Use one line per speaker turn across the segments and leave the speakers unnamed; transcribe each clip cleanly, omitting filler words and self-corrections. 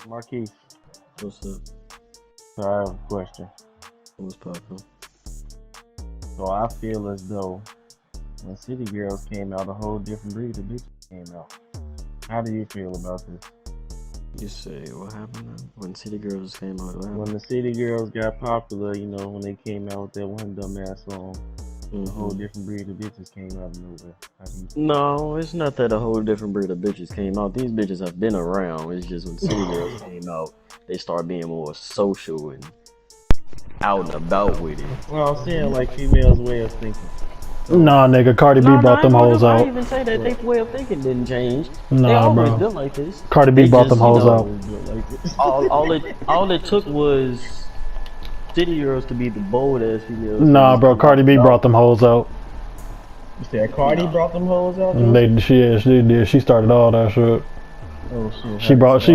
Marquise,
What's up?
so I have a question.
What's poppin'?
So I feel as though when City Girls came out, a whole different breed of bitches came out. How do you feel about this?
You say what happened now? When City Girls came out? What
When
happened?
the City Girls got popular, when they came out with that one dumbass song, a whole
hmm
different breed of bitches came out of nowhere. How do you
No, it's not that a whole different breed of bitches came out. These bitches have been around. It's just when City Girls came out, they started being more social and out and about with it.
Well, I'm saying like females' way of thinking. So,
Nah, nigga, Cardi B
No, no,
brought
I ain't
them
gonna
hoes
do. I ain't
out.
even say that
but
their way of thinking didn't change. They
Nah,
always
bro.
been like this.
Cardi B
They
brought them
just,
hoes out.
always built like this.
all it took was City Girls to be the bold ass females to
Nah,
just
bro,
come out
Cardi
the
B brought
dog.
them hoes out.
You said Cardi
Nah.
brought them hoes out,
And
Joseph?
she did. She started all that shit.
Oh shit!
She brought, she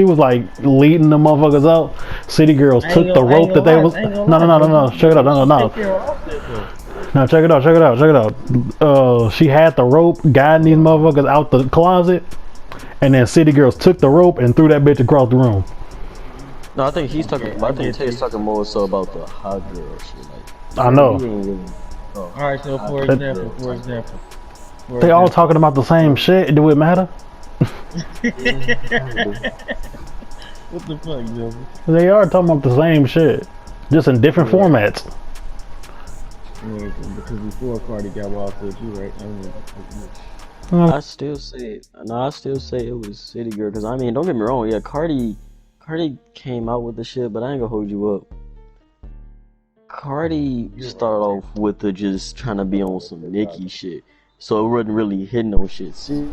was like leading the motherfuckers out. City Girls took the
I ain't
rope
gonna
that they
lie,
was.
I ain't gonna
No,
lie,
no, no, no, no.
Joseph.
Check it out. No, no,
She
no.
take care of offset though.
No, check it out. Check it out. Check it out. She had the rope guiding these motherfuckers out the closet, and then City Girls took the rope and threw that bitch across the room.
No, I think he's talking.
Okay,
I
I
think
get
Tay's
you.
talking more so about the hot girl shit. Like
I
Cardi B
know.
ain't really. Oh,
All right, so
hot
for
That-
example,
girl type of.
They all talking about the same shit. Do it matter?
Yeah, it kind of do.
what the fuck, Joseph?
They are talking about the same shit, just in different
Yeah,
formats.
yeah, because before Cardi got wild, so you right. I mean,
Mm,
I still say. No, I still say it was City Girl because I mean, don't get me wrong. Yeah, Cardi came out with the shit, but I ain't gonna hold you up. Cardi
you're
started
right.
off with the just trying to be on some Nicki shit, so it wasn't really hitting no shit. City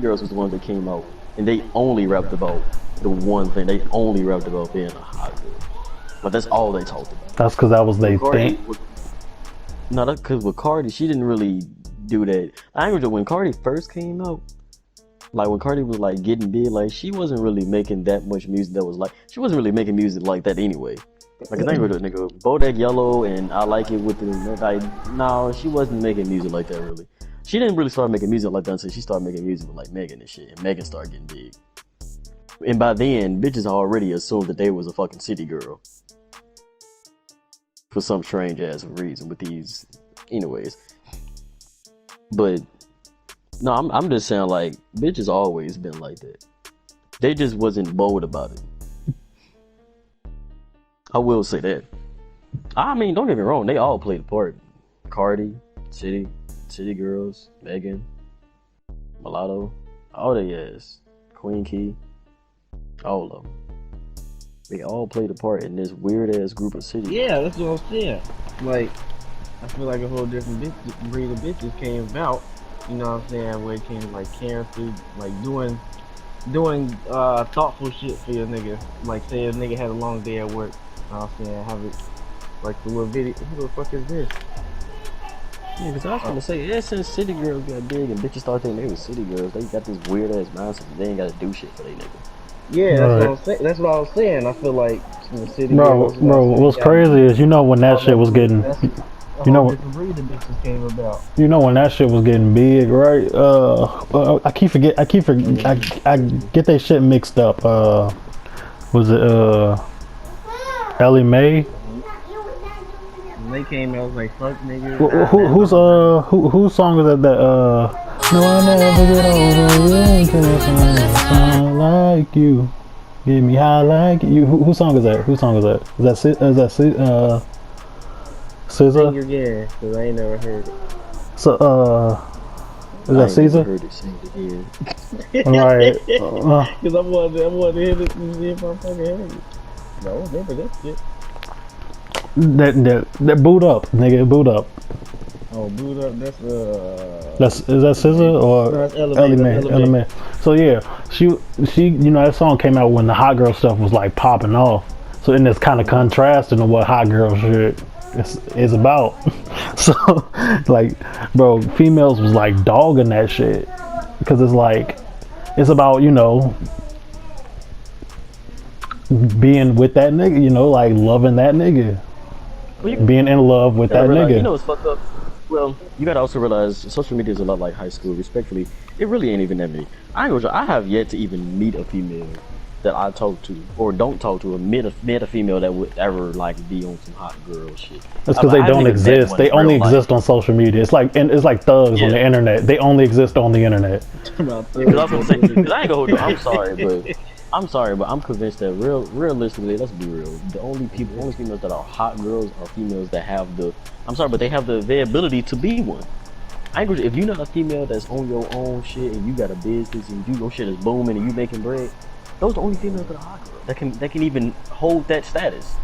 Girls was the ones that came out, and they only rapped about the one thing. They only rapped about being a hot girl, but that's all they talked about.
that's because that was
With
they
Cardi,
thing.
no, that's because with Cardi, she didn't really do that. I remember when Cardi first came out, like when Cardi was like getting big, like she wasn't really making that much music that was like, she wasn't really making music like that anyway. Like, I think with the nigga, Bodak Yellow and I Like It with the, like, no, she wasn't making music like that really. She didn't really start making music like that until she started making music with like Megan and shit, and Megan started getting big. And by then, bitches already assumed that they was a fucking city girl for some strange ass reason with these, anyways. But no, I'm just saying like bitches always been like that. They just wasn't bold about it. I will say that. I mean, don't get me wrong, they all played a part. Cardi, City Girls, Megan, Mulatto, all they ass, Queen Key, all of them. They all played a part in this weird ass group of city girls.
Yeah, that's what I'm saying. Like, I feel like a whole different breed of bitches came about. You know what I'm saying? Where it came like caring for, like doing thoughtful shit for your nigga. Like, say a nigga had a long day at work. You know what I'm saying? Have it like the little video. Who the fuck is this?
Yeah, because I was gonna say, ever since City Girls got big and bitches started thinking they was City Girls, they got this weird ass mindset that they ain't gotta do shit for they nigga.
Yeah, that's what
Right,
I'm saying. That's what I was saying. I feel like the city
bro.
girls, you know what
Bro,
I'm saying?
what's
Got
crazy is when that
all
shit
that
was
shit.
getting,
That's a
you
whole
know,
different breed of bitches came about.
when that shit was getting big, right? I get that shit mixed up. Was it Ellie Mae?
When they came out, I was like, fuck niggas.
Whose song is that? No, I'll never get over you until I find like you. Get me high like you. Whose song is that? Whose song is that?
Sing
SZA?
again, because I ain't never heard
So, is
I
that
ain't never
Caesar?
heard it sing it again.
Right.
Because I wanted to hear it and see if I fucking heard it. No, I don't remember that shit.
That boot up, nigga, boot up.
Oh, boot up, that's,
Is that SZA
no,
or
that's Elevate,
Ellie
that's
Mae?
Elevate.
Ellie Mae. So yeah, she, that song came out when the hot girl stuff was like popping off. So and it's kind of contrasting to what hot girl shit is about. So like, bro, females was like dogging that shit because it's like it's about being with that nigga, like loving that nigga,
Well,
being in love with
gotta
that
realize, you
nigga.
know what's fucked up? Well, you gotta also realize social media is a lot like high school. Respectfully, it really ain't even that many. I ain't gonna lie, I have yet to even meet a female that I talk to or don't talk to, or met a female that would ever like be on some hot girl shit.
That's because they
I haven't
don't
even met
exist.
one
They
in real
only
life.
exist on social media. It's like thugs on the
Yeah.
internet. They only exist on the internet.
About
Because I was gonna say, because I ain't gonna hold you. I'm sorry, but I'm convinced that realistically, let's be real. The only females that are hot girls are females that have the. I'm sorry, but they have the availability to be one. I ain't gonna, if you're not a female that's on your own shit and you got a business and your shit is booming and you making bread, those are the only females that are hot girls that can even hold that status.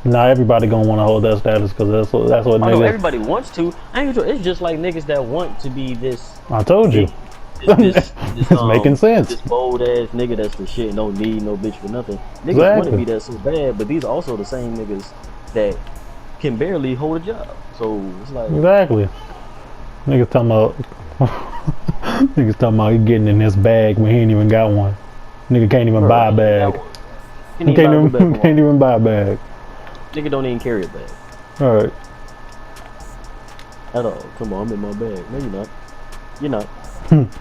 Not everybody gonna want to hold that status because that's what
I know
niggas.
everybody wants to. I ain't gonna, it's just like niggas that want to be this.
I told you.
This
It's making sense.
This bold ass nigga that's the shit, no need, no bitch for nothing. Niggas want to
Exactly.
be that so bad, but these are also the same niggas that can barely hold a job. So it's like,
Exactly. Niggas talking about niggas talking about he getting in this bag when he ain't even got one. Nigga can't even buy a bag. He can't even buy a bag.
Nigga don't even carry a bag
All right.
at all. Come on, I'm in my bag. No, you're not. You're not.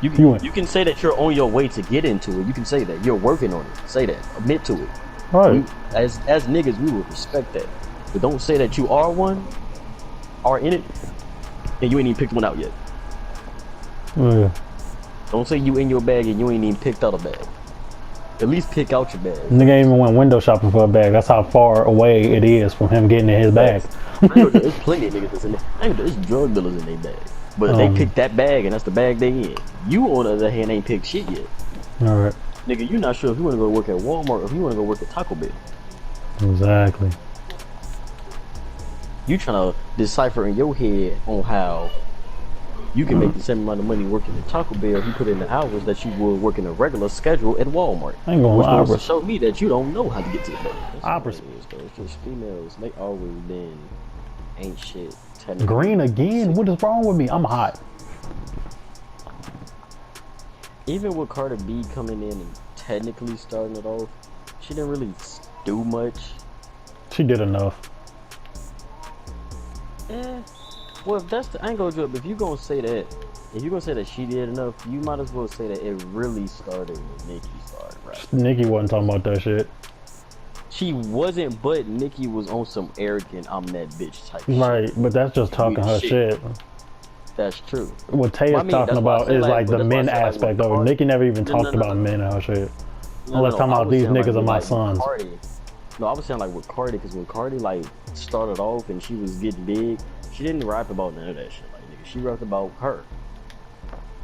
You
You went.
can say that you're on your way to get into it. You can say that you're working on it. Say that. Admit to it.
All right.
As niggas, we will respect that. But don't say that you are one, are in it, and you ain't even picked one out yet.
Yeah.
Don't say you in your bag and you ain't even picked out a bag. At least pick out your bag.
Nigga ain't even went window shopping for a bag. That's how far away it is from him getting in his bag.
There's plenty of niggas that's in there. There's drug dealers in their bag. But they picked that bag and that's the bag they in. You, on the other hand, ain't picked shit yet.
All right.
Nigga, you're not sure if you want to go work at Walmart or if you want to go work at Taco Bell.
Exactly.
You trying to decipher in your head on how you can make the same amount of money working at Taco Bell if you put in the hours that you would work in a regular schedule at Walmart.
I ain't gonna
Which
lie,
goes
bro.
to show me that you don't know how to get to the bag. That's
I
all it is, though. It's just females. They always been ain't shit. Technically.
Green again? What is wrong with me? I'm hot.
Even with Cardi B coming in and technically starting it off, she didn't really do much.
She did enough.
Well, if that's the, I ain't gonna do it, but if you gonna say that, if you gonna say that she did enough, you might as well say that it really started when Nicki started, right?
Nicki wasn't talking about that shit.
She wasn't, but Nicki was on some arrogant, I'm that bitch type shit.
Right, but that's just talking her shit.
That's true.
What Tay is
I mean,
talking
that's why I
about
say,
is
like,
like
but
the
that's why I
men
say, like,
aspect
with
of it.
Cardi-
Nicki never even
No,
talked
no, no,
about
no.
men and her shit.
No,
Unless talking
I
about
was
these
saying, like,
niggas are
with,
my
like,
sons.
Cardi. No, I was saying like with Cardi, because when Cardi like started off and she was getting big, she didn't rap about none of that shit. Like, nigga, she rapped about her.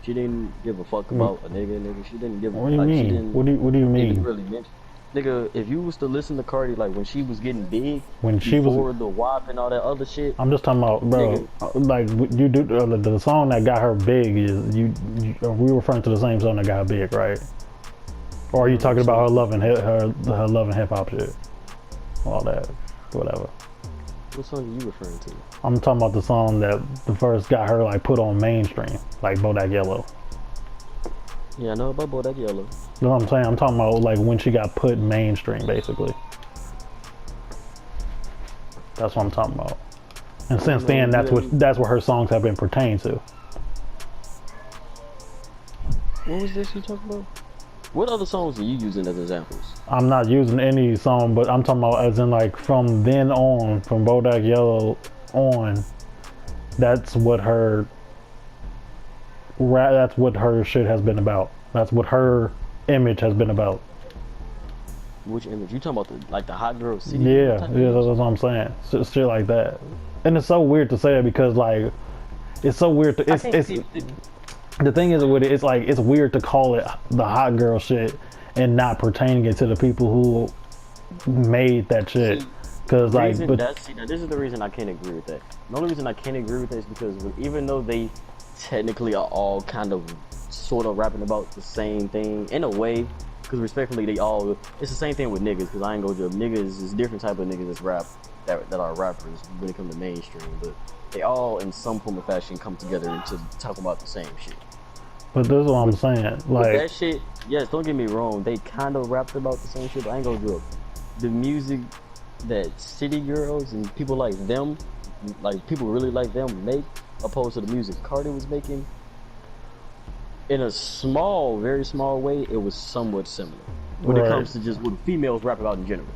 She didn't give a fuck about a nigga. She didn't give.
What do you
like, She
mean?
didn't
What do you
even
mean?
really mention. Nigga, if you was to listen to Cardi like when she was getting big,
When she was,
before the WAP and all that other shit.
I'm just talking about, bro. Like you do the song that got her big is you are we referring to the same song that got her big, right? Or are you talking about her loving her loving hip hop shit, all that, whatever.
What song are you referring to?
I'm talking about the song that the first got her like put on mainstream, like Bodak Yellow.
Yeah, I know about Bodak Yellow.
You know what I'm saying? I'm talking about like when she got put mainstream, basically. That's what I'm talking about. And since then, that's what her songs have been pertained to.
What was this you talking about? What other songs are you using as examples?
I'm not using any song, but I'm talking about as in like from then on, from Bodak Yellow on, that's what her shit has been about. That's what her image has been about.
Which image? You talking about the hot girl city?
Yeah, that's what I'm saying. Shit like that. And it's so weird to say it because like it's so weird to it's the thing is with it, it's like it's weird to call it the hot girl shit and not pertaining it to the people who made that shit. Because like,
now, this is the reason I can't agree with that. The only reason I can't agree with that is because even though they technically are all kind of sort of rapping about the same thing in a way, because respectfully it's the same thing with niggas, because I ain't gonna joke, niggas is different type of niggas that's rap that are rappers when it comes to mainstream, but they all in some form or fashion come together into talking about the same shit.
But this is what I'm saying. Like
that shit, yes, don't get me wrong, they kind of rapped about the same shit, but I ain't gonna joke. The music that city girls and people like them, like people really like them make, opposed to the music Cardi was making, in a small, very small way, it was somewhat similar. When it comes to just what females rap about in general.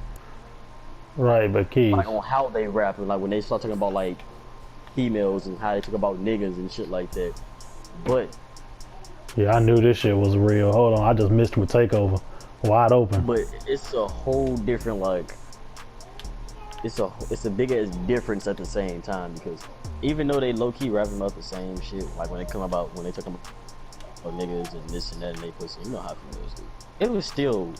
Right, but Keith.
Like on how they rap, and like when they start talking about like females and how they talk about niggas and shit like that. But
yeah, I knew this shit was real. Hold on, I just missed with Takeover. Wide open.
But it's a whole different like. It's a big ass difference at the same time, because even though they low key rapping about the same shit, like when they talk about niggas and this and that and they pussy, you know how females do. It was still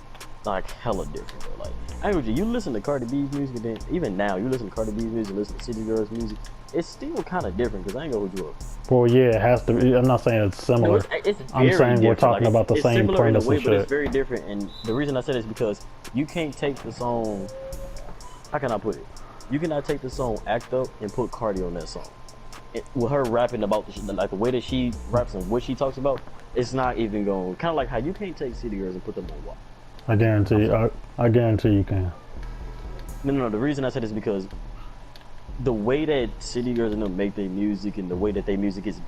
like hella different though. Like I agree, you listen to Cardi B's music, and then even now you listen to Cardi B's music, listen to City Girls music, it's still kind of different, because I ain't gonna hold you up.
Well, yeah, it has to be. I'm not saying it's similar. I'm saying we're talking about the same premise and shit.
But it's very different, and the reason I said it is because you can't take the song. How can I put it? You cannot take the song "Act Up" and put Cardi on that song. With her rapping about the shit, like the way that she raps and what she talks about, it's not even going. Kind of like how you can't take City Girls and put them on WAP.
I guarantee you. I guarantee you can.
No. The reason I said is because the way that City Girls and them make their music, and the way that their music is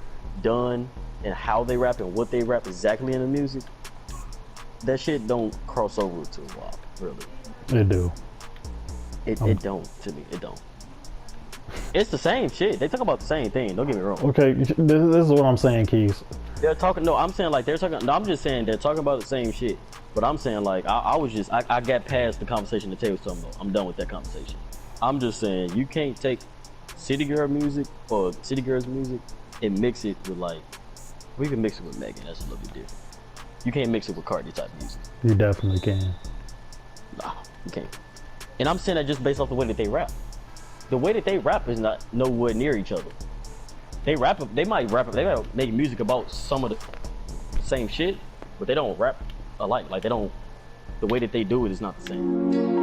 done, and how they rap and what they rap exactly in the music, that shit don't cross over to WAP, really.
It do.
It don't, to me. It don't. It's the same shit. They talk about the same thing. Don't get me wrong.
Okay, this is what I'm saying, Keys.
They're talking. No, I'm saying like they're talking. No, I'm just saying they're talking about the same shit. But I'm saying like I got past the conversation that Tay was talking about. I'm done with that conversation. I'm just saying you can't take City Girl music or City Girls music and mix it with like, we can mix it with Megan. That's a little bit different. You can't mix it with Cardi type music.
You definitely can.
Nah, you can't. And I'm saying that just based off the way that they rap. The way that they rap is not nowhere near each other. They might make music about some of the same shit, but they don't rap alike. Like they don't, the way that they do it is not the same.